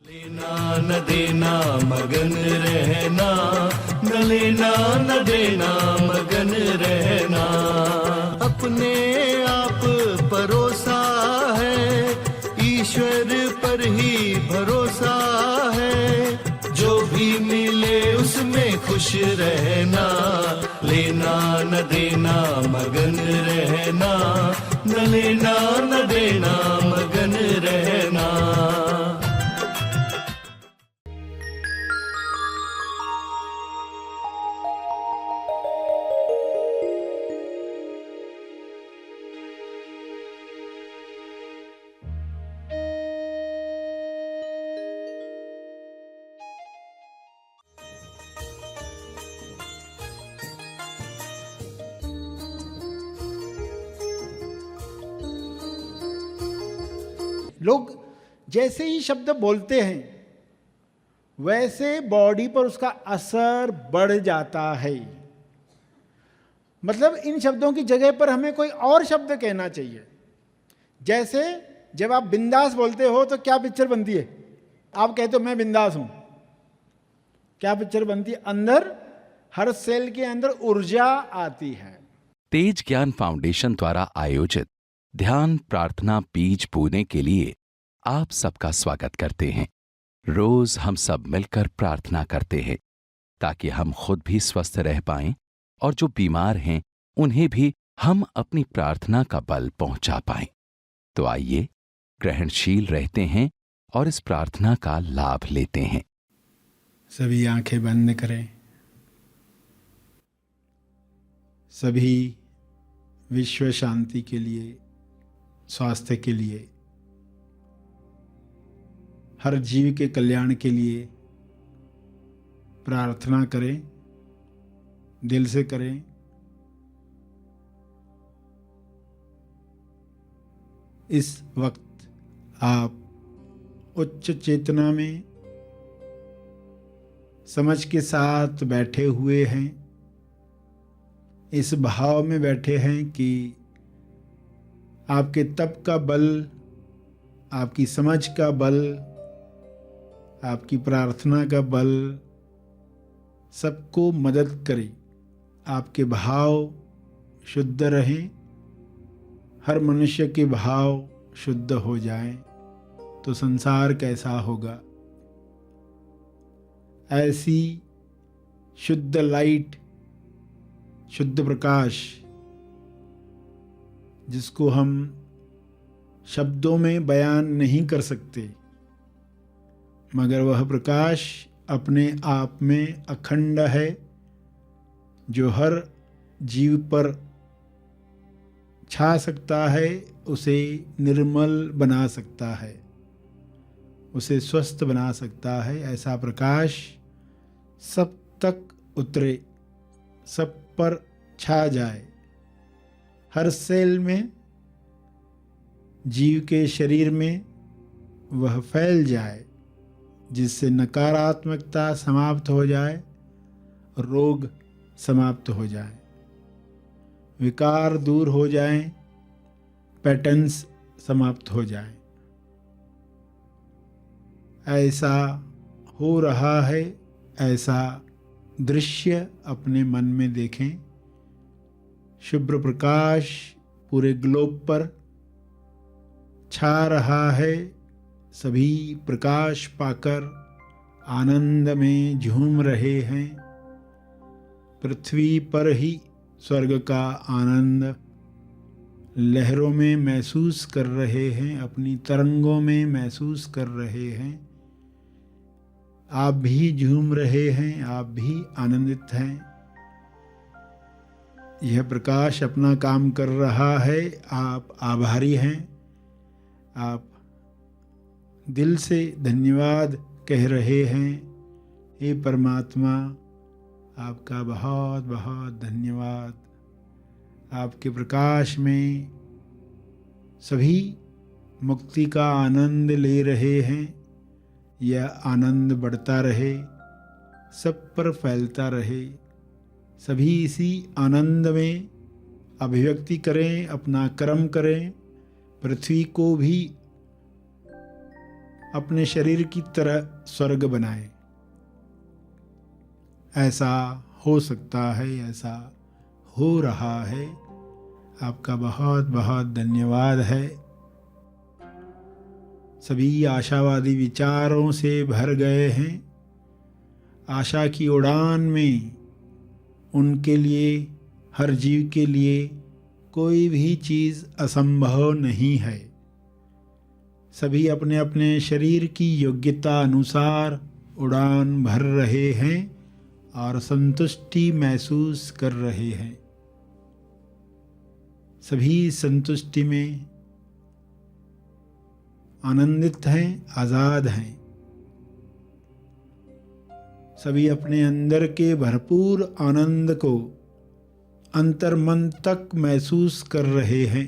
लेना न देना मगन रहना, न लेना न देना मगन रहना। अपने आप परोसा है, ईश्वर पर ही भरोसा है। जो भी मिले उसमें खुश रहना, लेना न देना मगन रहना, न लेना न देना मगन रहना। लोग जैसे ही शब्द बोलते हैं वैसे बॉडी पर उसका असर बढ़ जाता है। मतलब इन शब्दों की जगह पर हमें कोई और शब्द कहना चाहिए। जैसे जब आप बिंदास बोलते हो तो क्या पिक्चर बनती है? आप कहते हो मैं बिंदास हूं, क्या पिक्चर बनती है? अंदर हर सेल के अंदर ऊर्जा आती है। तेज ज्ञान फाउंडेशन द्वारा आयोजित ध्यान प्रार्थना बीज बोने के लिए आप सबका स्वागत करते हैं। रोज हम सब मिलकर प्रार्थना करते हैं ताकि हम खुद भी स्वस्थ रह पाएं और जो बीमार हैं उन्हें भी हम अपनी प्रार्थना का बल पहुंचा पाएं। तो आइए ग्रहणशील रहते हैं और इस प्रार्थना का लाभ लेते हैं। सभी आंखें बंद करें। सभी विश्व शांति के लिए, स्वास्थ्य के लिए, हर जीव के कल्याण के लिए प्रार्थना करें, दिल से करें। इस वक्त आप उच्च चेतना में समझ के साथ बैठे हुए हैं। इस भाव में बैठे हैं कि आपके तप का बल, आपकी समझ का बल, आपकी प्रार्थना का बल सबको मदद करे। आपके भाव शुद्ध रहें, हर मनुष्य के भाव शुद्ध हो जाएं तो संसार कैसा होगा। ऐसी शुद्ध लाइट, शुद्ध प्रकाश जिसको हम शब्दों में बयान नहीं कर सकते, मगर वह प्रकाश अपने आप में अखंड है, जो हर जीव पर छा सकता है, उसे निर्मल बना सकता है, उसे स्वस्थ बना सकता है। ऐसा प्रकाश सब तक उतरे, सब पर छा जाए, हर सेल में, जीव के शरीर में वह फैल जाए, जिससे नकारात्मकता समाप्त हो जाए, रोग समाप्त हो जाए, विकार दूर हो जाएं, पैटर्न्स समाप्त हो जाएं। ऐसा हो रहा है, ऐसा दृश्य अपने मन में देखें। शुभ्र प्रकाश पूरे ग्लोब पर छा रहा है। सभी प्रकाश पाकर आनंद में झूम रहे हैं। पृथ्वी पर ही स्वर्ग का आनंद लहरों में महसूस कर रहे हैं, अपनी तरंगों में महसूस कर रहे हैं। आप भी झूम रहे हैं, आप भी आनंदित हैं। यह प्रकाश अपना काम कर रहा है, आप आभारी हैं। आप दिल से धन्यवाद कह रहे हैं। हे परमात्मा, आपका बहुत बहुत धन्यवाद। आपके प्रकाश में सभी मुक्ति का आनंद ले रहे हैं। यह आनंद बढ़ता रहे, सब पर फैलता रहे। सभी इसी आनंद में अभिव्यक्ति करें, अपना कर्म करें। पृथ्वी को भी अपने शरीर की तरह स्वर्ग बनाए। ऐसा हो सकता है, ऐसा हो रहा है। आपका बहुत बहुत धन्यवाद है। सभी आशावादी विचारों से भर गए हैं। आशा की उड़ान में उनके लिए, हर जीव के लिए कोई भी चीज़ असंभव नहीं है। सभी अपने अपने शरीर की योग्यता अनुसार उड़ान भर रहे हैं और संतुष्टि महसूस कर रहे हैं। सभी संतुष्टि में आनंदित हैं, आज़ाद हैं। सभी अपने अंदर के भरपूर आनंद को अंतर्मन तक महसूस कर रहे हैं।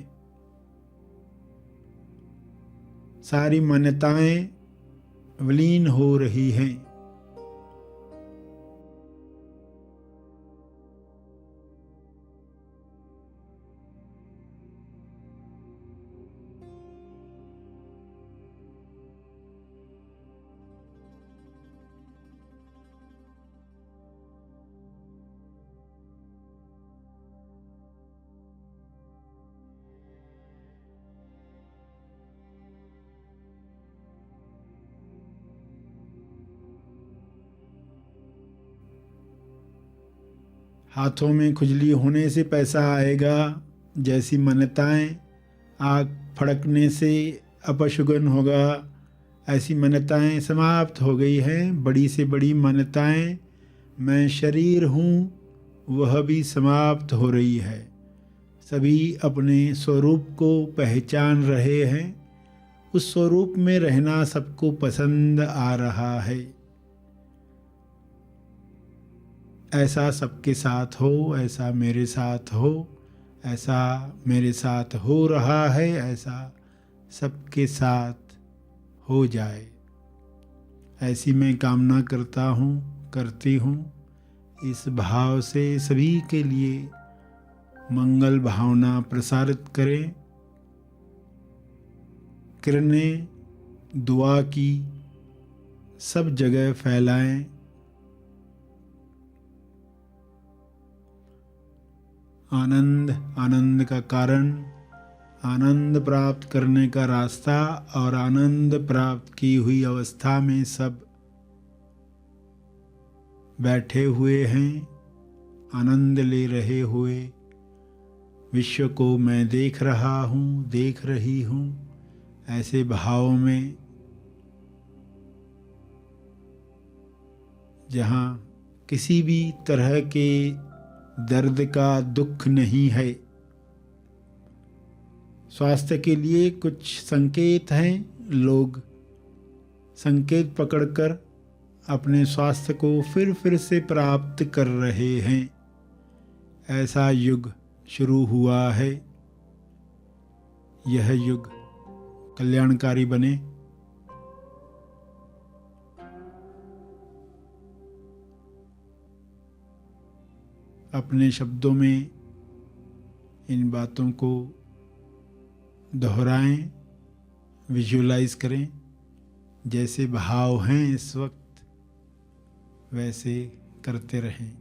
सारी मान्यताएं विलीन हो रही हैं। हाथों में खुजली होने से पैसा आएगा जैसी मान्यताएं, आग फड़कने से अपशगुन होगा, ऐसी मान्यताएं समाप्त हो गई हैं। बड़ी से बड़ी मान्यताएं, मैं शरीर हूँ, वह भी समाप्त हो रही है। सभी अपने स्वरूप को पहचान रहे हैं। उस स्वरूप में रहना सबको पसंद आ रहा है। ऐसा सबके साथ हो, ऐसा मेरे साथ हो, ऐसा मेरे साथ हो रहा है, ऐसा सबके साथ हो जाए, ऐसी मैं कामना करता हूँ, करती हूँ। इस भाव से सभी के लिए मंगल भावना प्रसारित करें। किरणें दुआ की सब जगह फैलाएं। आनंद, आनंद का कारण, आनंद प्राप्त करने का रास्ता और आनंद प्राप्त की हुई अवस्था में सब बैठे हुए हैं, आनंद ले रहे हुए। विश्व को मैं देख रहा हूँ, देख रही हूँ, ऐसे भाव में जहाँ किसी भी तरह के दर्द का दुख नहीं है। स्वास्थ्य के लिए कुछ संकेत हैं। लोग संकेत पकड़कर अपने स्वास्थ्य को फिर से प्राप्त कर रहे हैं। ऐसा युग शुरू हुआ है। यह युग कल्याणकारी बने। अपने शब्दों में इन बातों को दोहराएं, विजुअलाइज करें। जैसे भाव हैं इस वक्त वैसे करते रहें।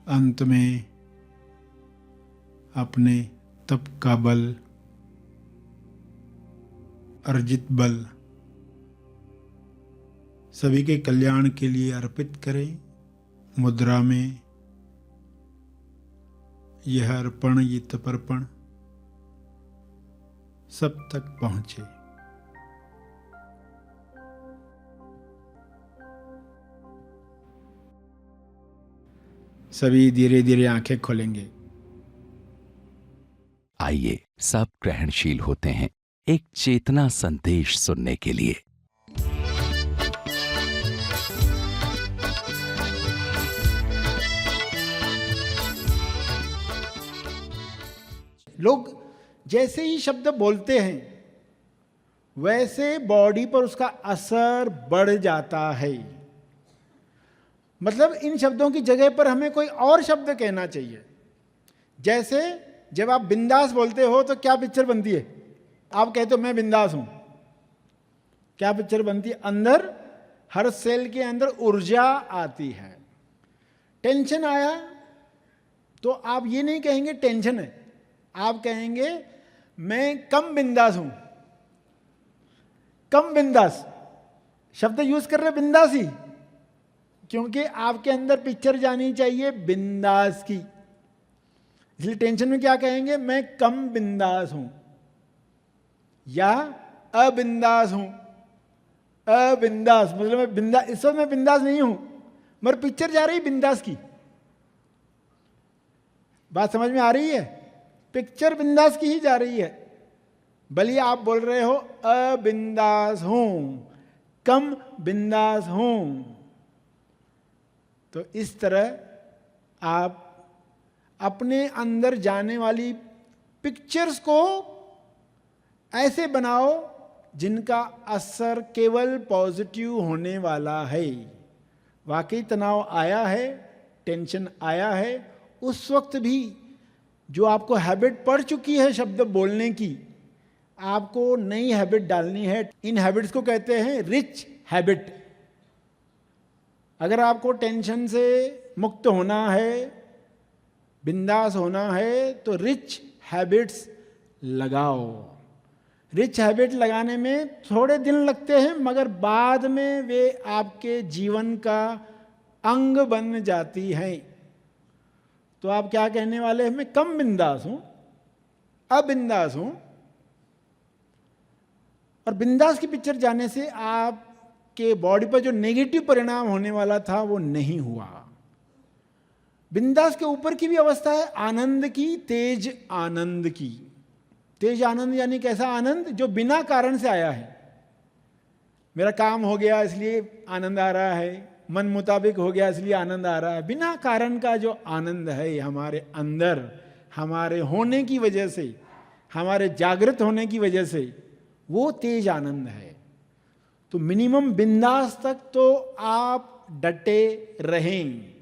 अंत में अपने तप का बल, अर्जित बल सभी के कल्याण के लिए अर्पित करें। मुद्रा में यह अर्पण, ये तपर्पण सब तक पहुंचे। सभी धीरे धीरे आंखें खोलेंगे। आइए सब ग्रहणशील होते हैं एक चेतना संदेश सुनने के लिए। लोग जैसे ही शब्द बोलते हैं वैसे बॉडी पर उसका असर बढ़ जाता है। मतलब इन शब्दों की जगह पर हमें कोई और शब्द कहना चाहिए। जैसे जब आप बिंदास बोलते हो तो क्या पिक्चर बनती है? आप कहते हो मैं बिंदास हूं, क्या पिक्चर बनती है? अंदर हर सेल के अंदर ऊर्जा आती है। टेंशन आया तो आप ये नहीं कहेंगे टेंशन है, आप कहेंगे मैं कम बिंदास हूं। कम बिंदास शब्द यूज कर रहे बिंदास ही, क्योंकि आपके अंदर पिक्चर जानी चाहिए बिंदास की। इसलिए टेंशन में क्या कहेंगे? मैं कम बिंदास हूं या अबिंदास हूं। अबिंदास मतलब मैं बिंदास, इस वक्त मैं बिंदास नहीं हूं, मगर पिक्चर जा रही बिंदास की। बात समझ में आ रही है? पिक्चर बिंदास की ही जा रही है। भले आप बोल रहे हो अबिंदास हूं, कम बिंदास हूं। तो इस तरह आप अपने अंदर जाने वाली पिक्चर्स को ऐसे बनाओ जिनका असर केवल पॉजिटिव होने वाला है। वाकई तनाव आया है, टेंशन आया है, उस वक्त भी जो आपको हैबिट पड़ चुकी है शब्द बोलने की, आपको नई हैबिट डालनी है। इन हैबिट्स को कहते हैं रिच हैबिट। अगर आपको टेंशन से मुक्त होना है, बिंदास होना है, तो रिच हैबिट्स लगाओ। रिच हैबिट लगाने में थोड़े दिन लगते हैं, मगर बाद में वे आपके जीवन का अंग बन जाती हैं। तो आप क्या कहने वाले हैं? मैं कम बिंदास हूं, अबिंदास हूं। और बिंदास की पिक्चर जाने से आपके बॉडी पर जो नेगेटिव परिणाम होने वाला था वो नहीं हुआ। बिंदास के ऊपर की भी अवस्था है आनंद की, तेज आनंद की। तेज आनंद यानी कैसा आनंद? जो बिना कारण से आया है। मेरा काम हो गया इसलिए आनंद आ रहा है, मन मुताबिक हो गया इसलिए आनंद आ रहा है। बिना कारण का जो आनंद है हमारे अंदर, हमारे होने की वजह से, हमारे जागृत होने की वजह से, वो तेज आनंद है। तो मिनिमम बिंदास तक तो आप डटे रहें।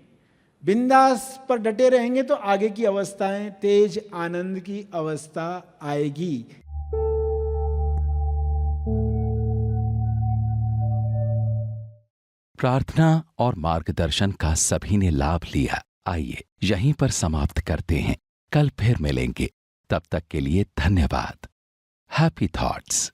बिंदास पर डटे रहेंगे तो आगे की अवस्थाएं तेज आनंद की अवस्था आएगी। प्रार्थना और मार्गदर्शन का सभी ने लाभ लिया। आइए यहीं पर समाप्त करते हैं। कल फिर मिलेंगे। तब तक के लिए धन्यवाद। Happy thoughts.